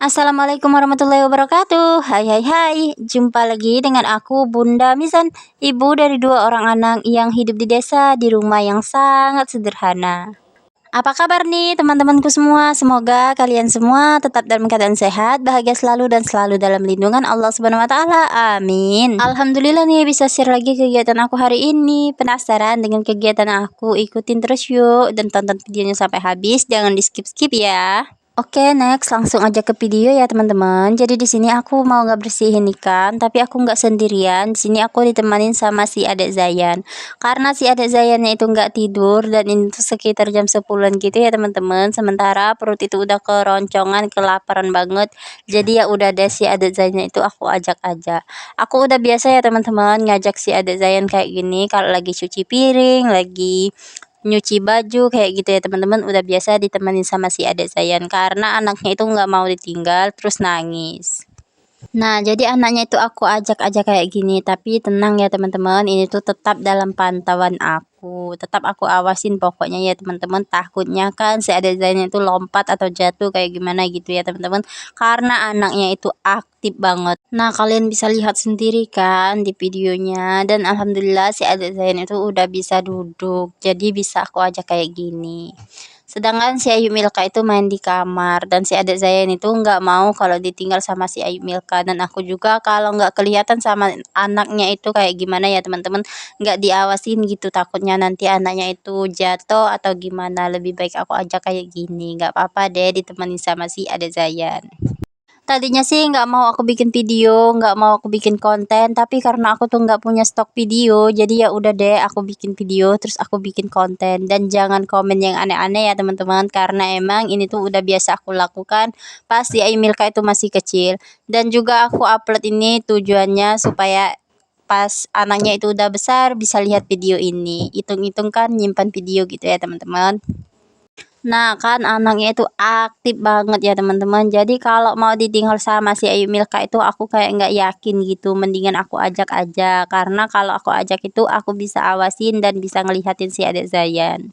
Assalamualaikum warahmatullahi wabarakatuh. Hai hai hai, jumpa lagi dengan aku Bunda Misan, ibu dari 2 orang anak yang hidup di desa di rumah yang sangat sederhana. Apa kabar nih teman-temanku semua? Semoga kalian semua tetap dalam keadaan sehat, bahagia selalu dan selalu dalam lindungan Allah Subhanahu wa taala. Amin. Alhamdulillah nih bisa share lagi kegiatan aku hari ini. Penasaran dengan kegiatan aku? Ikutin terus yuk dan tonton videonya sampai habis, jangan di-skip-skip ya. Oke, next langsung aja ke video ya teman-teman. Jadi di sini aku mau nggak bersihin ikan, tapi aku nggak sendirian. Di sini aku ditemanin sama si adik Zayan. Karena si adik Zayannya itu nggak tidur dan ini tuh sekitar jam 10-an gitu ya teman-teman. Sementara perut itu udah keroncongan, kelaparan banget. Jadi ya udah deh si adik Zayannya itu aku ajak aja. Aku udah biasa ya teman-teman ngajak si adik Zayan kayak gini kalau lagi cuci piring, lagi nyuci baju kayak gitu ya teman-teman, udah biasa ditemenin sama si adik Zayan karena anaknya itu nggak mau ditinggal terus nangis. Nah, jadi anaknya itu aku ajak aja kayak gini, tapi tenang ya teman-teman, ini tuh tetap dalam pantauan aku. Tetap aku awasin pokoknya ya teman-teman. Takutnya kan si adik Zainnya itu lompat atau jatuh kayak gimana gitu ya teman-teman. Karena anaknya itu aktif banget. Nah, kalian bisa lihat sendiri kan di videonya. Dan alhamdulillah si adik Zain itu udah bisa duduk. Jadi bisa aku ajak kayak gini. Sedangkan si Ayu Milka itu main di kamar dan si adik Zayan itu nggak mau kalau ditinggal sama si Ayu Milka, dan aku juga kalau nggak kelihatan sama anaknya itu kayak gimana ya teman-teman, nggak diawasin gitu, takutnya nanti anaknya itu jatuh atau gimana, lebih baik aku ajak kayak gini. Nggak apa-apa deh ditemani sama si adik Zayan. Tadinya sih nggak mau aku bikin video, nggak mau aku bikin konten, tapi karena aku tuh nggak punya stok video, jadi ya udah deh aku bikin video, terus aku bikin konten. Dan jangan komen yang aneh-aneh ya teman-teman, karena emang ini tuh udah biasa aku lakukan pas di Milka itu masih kecil. Dan juga aku upload ini tujuannya supaya pas anaknya itu udah besar bisa lihat video ini. Hitung-hitung kan nyimpan video gitu ya teman-teman. Nah, kan anaknya itu aktif banget ya teman-teman. Jadi kalau mau ditinggal sama si Ayu Milka itu aku kayak nggak yakin gitu. Mendingan aku ajak aja. Karena kalau aku ajak itu aku bisa awasin dan bisa ngelihatin si adik Zayan.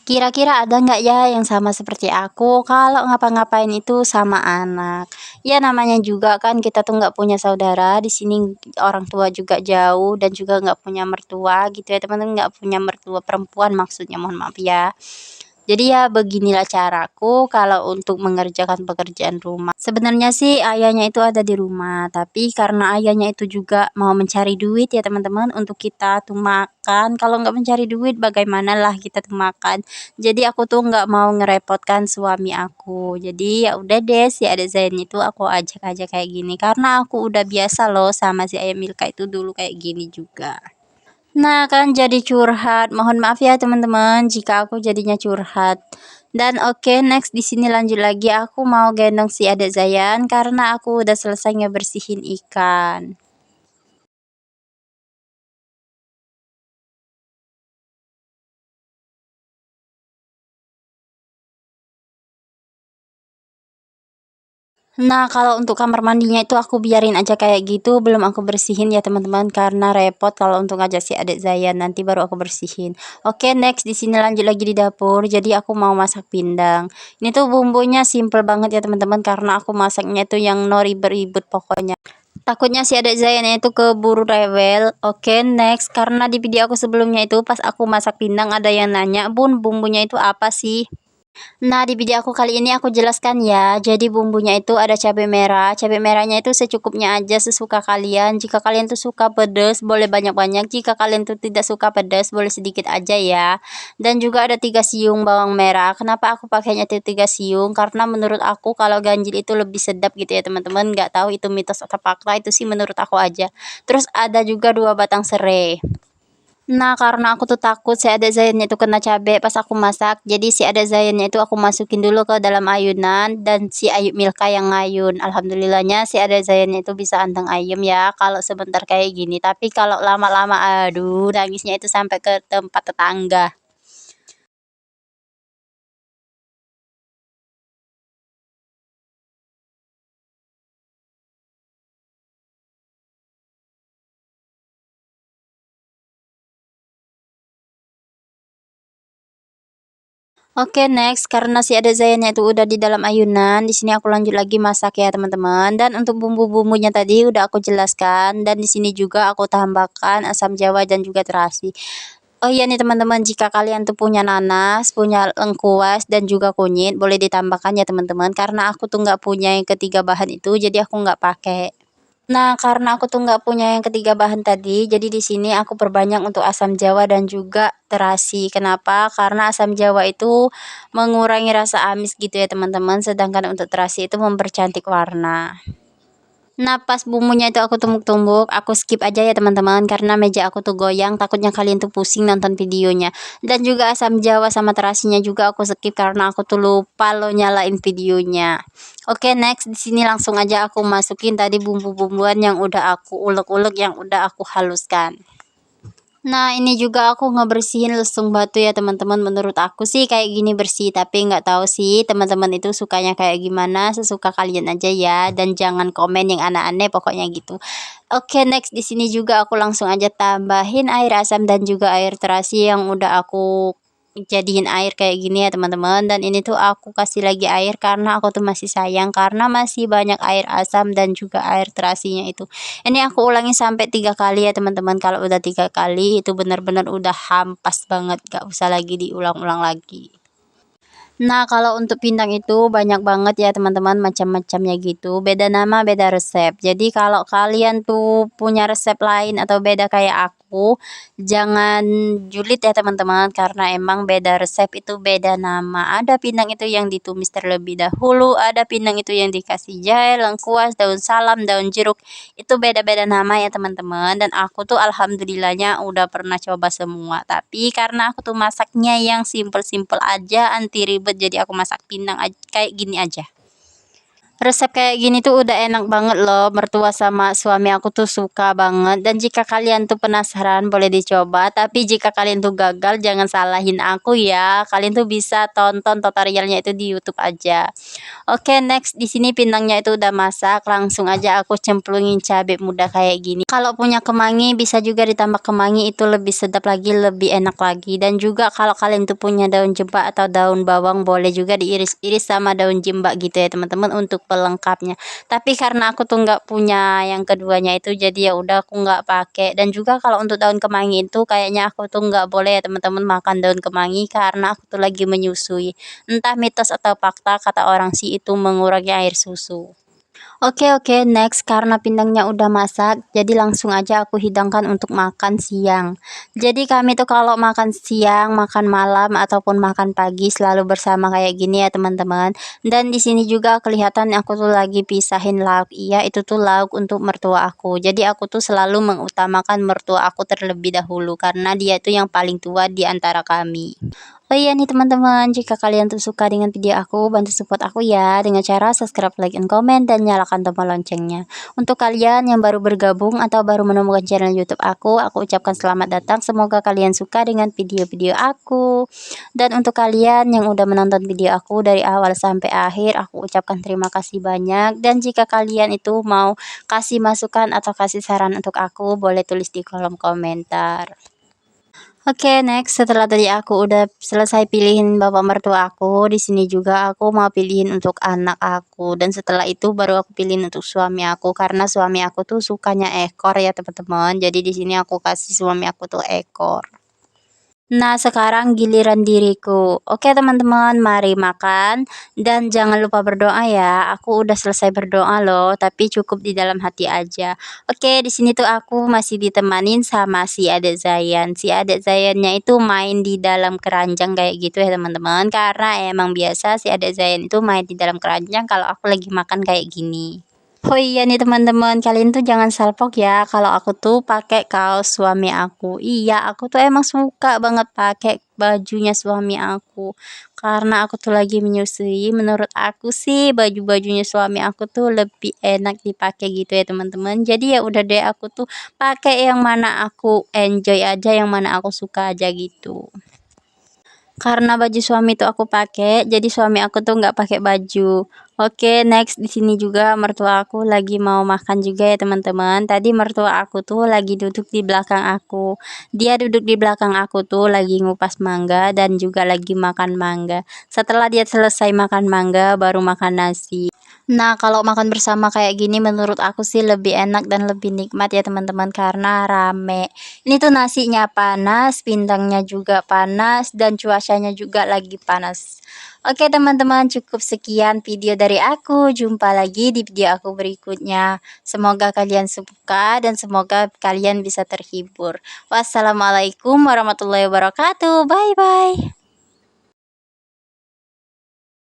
Kira-kira ada nggak ya yang sama seperti aku kalau ngapa-ngapain itu sama anak? Ya namanya juga kan kita tuh nggak punya saudara. Di sini orang tua juga jauh dan juga nggak punya mertua gitu ya teman-teman. Nggak punya mertua perempuan maksudnya, mohon maaf ya. Jadi ya beginilah caraku kalau untuk mengerjakan pekerjaan rumah. Sebenarnya sih ayahnya itu ada di rumah, tapi karena ayahnya itu juga mau mencari duit ya teman-teman untuk kita tuh makan. Kalau nggak mencari duit bagaimana lah kita tuh makan. Jadi aku tuh nggak mau ngerepotkan suami aku. Jadi ya udah deh si ada Zain itu aku ajak aja kayak gini karena aku udah biasa loh sama si ayam Milka itu dulu kayak gini juga. Nah, kan jadi curhat. Mohon maaf ya teman-teman jika aku jadinya curhat. Dan oke, next di sini lanjut lagi, aku mau gendong si adik Zayan karena aku udah selesai ngebersihin ikan. Nah, kalau untuk kamar mandinya itu aku biarin aja kayak gitu, belum aku bersihin ya teman-teman karena repot kalau untuk ngajak si adik Zayan, nanti baru aku bersihin. Oke, next di sini lanjut lagi di dapur. Jadi aku mau masak pindang. Ini tuh bumbunya simple banget ya teman-teman karena aku masaknya tuh yang no ribet-ribet pokoknya. Takutnya si adik Zayan itu keburu rewel. Oke, next karena di video aku sebelumnya itu pas aku masak pindang ada yang nanya, "Bun, bumbunya itu apa sih?" Nah, di video aku kali ini aku jelaskan ya. Jadi bumbunya itu ada cabai merah. Cabai merahnya itu secukupnya aja sesuka kalian. Jika kalian tuh suka pedas, boleh banyak-banyak. Jika kalian tuh tidak suka pedas, boleh sedikit aja ya. Dan juga ada 3 siung bawang merah. Kenapa aku pakainya itu 3 siung? Karena menurut aku kalau ganjil itu lebih sedap gitu ya teman-teman. Nggak tahu itu mitos atau fakta, itu sih menurut aku aja. Terus ada juga 2 batang serai. Nah, karena aku tuh takut si adik Zayannya itu kena cabe pas aku masak. Jadi si adik Zayannya itu aku masukin dulu ke dalam ayunan dan si Ayu Milka yang ngayun. Alhamdulillahnya si adik Zayannya itu bisa anteng ayam ya kalau sebentar kayak gini. Tapi kalau lama-lama aduh nangisnya itu sampai ke tempat tetangga. Oke, next karena si adik Zayannya itu udah di dalam ayunan, di sini aku lanjut lagi masak ya teman-teman. Dan untuk bumbu-bumbunya tadi udah aku jelaskan dan di sini juga aku tambahkan asam jawa dan juga terasi. Oh iya nih teman-teman, jika kalian tuh punya nanas, punya lengkuas dan juga kunyit, boleh ditambahkan ya teman-teman. Karena aku tuh nggak punya yang ketiga bahan itu, jadi aku nggak pakai. Nah, karena aku tuh nggak punya yang ketiga bahan tadi, jadi di sini aku perbanyak untuk asam jawa dan juga terasi. Kenapa? Karena asam jawa itu mengurangi rasa amis gitu ya teman-teman, sedangkan untuk terasi itu mempercantik warna. Nah, pas bumbunya itu aku tumbuk-tumbuk, aku skip aja ya teman-teman karena meja aku tuh goyang, takutnya kalian tuh pusing nonton videonya. Dan juga asam jawa sama terasinya juga aku skip karena aku tuh lupa lo nyalain videonya. Oke, next di sini langsung aja aku masukin tadi bumbu-bumbuan yang udah aku ulek-ulek, yang udah aku haluskan. Nah, ini juga aku ngebersihin lesung batu ya teman-teman. Menurut aku sih kayak gini bersih, tapi nggak tahu sih teman-teman itu sukanya kayak gimana. Sesuka kalian aja ya, dan jangan komen yang aneh-aneh pokoknya gitu. Oke, next di sini juga aku langsung aja tambahin air asam dan juga air terasi yang udah aku jadiin air kayak gini ya teman-teman. Dan ini tuh aku kasih lagi air karena aku tuh masih sayang karena masih banyak air asam dan juga air terasinya itu. Ini aku ulangi sampai 3 kali ya teman-teman. Kalau udah 3 kali itu benar-benar udah hampas banget, gak usah lagi diulang-ulang lagi. Nah, kalau untuk pindang itu banyak banget ya teman-teman, macam-macamnya gitu. Beda nama, beda resep. Jadi kalau kalian tuh punya resep lain atau beda kayak aku, jangan julid ya teman-teman, karena emang beda resep itu beda nama. Ada pindang itu yang ditumis terlebih dahulu, ada pindang itu yang dikasih jahe, lengkuas, daun salam, daun jeruk. Itu beda-beda nama ya teman-teman. Dan aku tuh alhamdulillahnya udah pernah coba semua. Tapi karena aku tuh masaknya yang simple-simple aja, anti ribet, jadi aku masak pindang kayak gini aja. Resep kayak gini tuh udah enak banget loh, mertua sama suami aku tuh suka banget. Dan jika kalian tuh penasaran boleh dicoba, tapi jika kalian tuh gagal jangan salahin aku ya. Kalian tuh bisa tonton tutorialnya itu di YouTube aja. Oke, next di sini pindangnya itu udah masak, langsung aja aku cemplungin cabai muda kayak gini. Kalau punya kemangi bisa juga ditambah kemangi, itu lebih sedap lagi, lebih enak lagi. Dan juga kalau kalian tuh punya daun jemba atau daun bawang boleh juga diiris-iris sama daun jemba gitu ya teman-teman untuk pelengkapnya. Tapi karena aku tuh nggak punya yang keduanya itu, jadi ya udah aku nggak pakai. Dan juga kalau untuk daun kemangi itu kayaknya aku tuh nggak boleh ya teman-teman makan daun kemangi karena aku tuh lagi menyusui. Entah mitos atau fakta, kata orang sih itu mengurangi air susu. Oke, next karena pindangnya udah masak, jadi langsung aja aku hidangkan untuk makan siang. Jadi kami tuh kalau makan siang, makan malam ataupun makan pagi selalu bersama kayak gini ya teman-teman. Dan di sini juga kelihatan aku tuh lagi pisahin lauk. Iya, itu tuh lauk untuk mertua aku. Jadi aku tuh selalu mengutamakan mertua aku terlebih dahulu karena dia tuh yang paling tua di antara kami. Oh iya nih teman-teman, jika kalian tuh suka dengan video aku, bantu support aku ya dengan cara subscribe, like, and comment, dan nyalakan tombol loncengnya. Untuk kalian yang baru bergabung atau baru menemukan channel YouTube aku ucapkan selamat datang. Semoga kalian suka dengan video-video aku. Dan untuk kalian yang udah menonton video aku dari awal sampai akhir, aku ucapkan terima kasih banyak. Dan jika kalian itu mau kasih masukan atau kasih saran untuk aku, boleh tulis di kolom komentar. Oke, next setelah tadi aku udah selesai pilihin bapak mertua aku, di sini juga aku mau pilihin untuk anak aku, dan setelah itu baru aku pilihin untuk suami aku karena suami aku tuh sukanya ekor ya teman-teman. Jadi di sini aku kasih suami aku tuh ekor. Nah, sekarang giliran diriku. Oke, teman-teman, mari makan dan jangan lupa berdoa ya. Aku udah selesai berdoa loh, tapi cukup di dalam hati aja. Oke, di sini tuh aku masih ditemanin sama si adik Zayan. Si adik Zayannya itu main di dalam keranjang kayak gitu ya, teman-teman. Karena emang biasa si adik Zayan itu main di dalam keranjang kalau aku lagi makan kayak gini. Oh iya nih teman-teman, kalian tuh jangan salpok ya kalau aku tuh pakai kaos suami aku. Iya, aku tuh emang suka banget pakai bajunya suami aku. Karena aku tuh lagi menyusui, menurut aku sih baju-bajunya suami aku tuh lebih enak dipakai gitu ya teman-teman. Jadi ya udah deh aku tuh pakai yang mana aku enjoy aja, yang mana aku suka aja gitu. Karena baju suami tuh aku pakai, jadi suami aku tuh nggak pakai baju. Oke, next di sini juga mertua aku lagi mau makan juga ya teman-teman. Tadi mertua aku tuh lagi duduk di belakang aku. Dia duduk di belakang aku tuh lagi ngupas mangga dan juga lagi makan mangga. Setelah dia selesai makan mangga, baru makan nasi. Nah, kalau makan bersama kayak gini menurut aku sih lebih enak dan lebih nikmat ya teman-teman karena rame. Ini tuh nasinya panas, pindangnya juga panas, dan cuacanya juga lagi panas. Oke teman-teman, cukup sekian video dari aku. Jumpa lagi di video aku berikutnya. Semoga kalian suka dan semoga kalian bisa terhibur. Wassalamualaikum warahmatullahi wabarakatuh. Bye bye.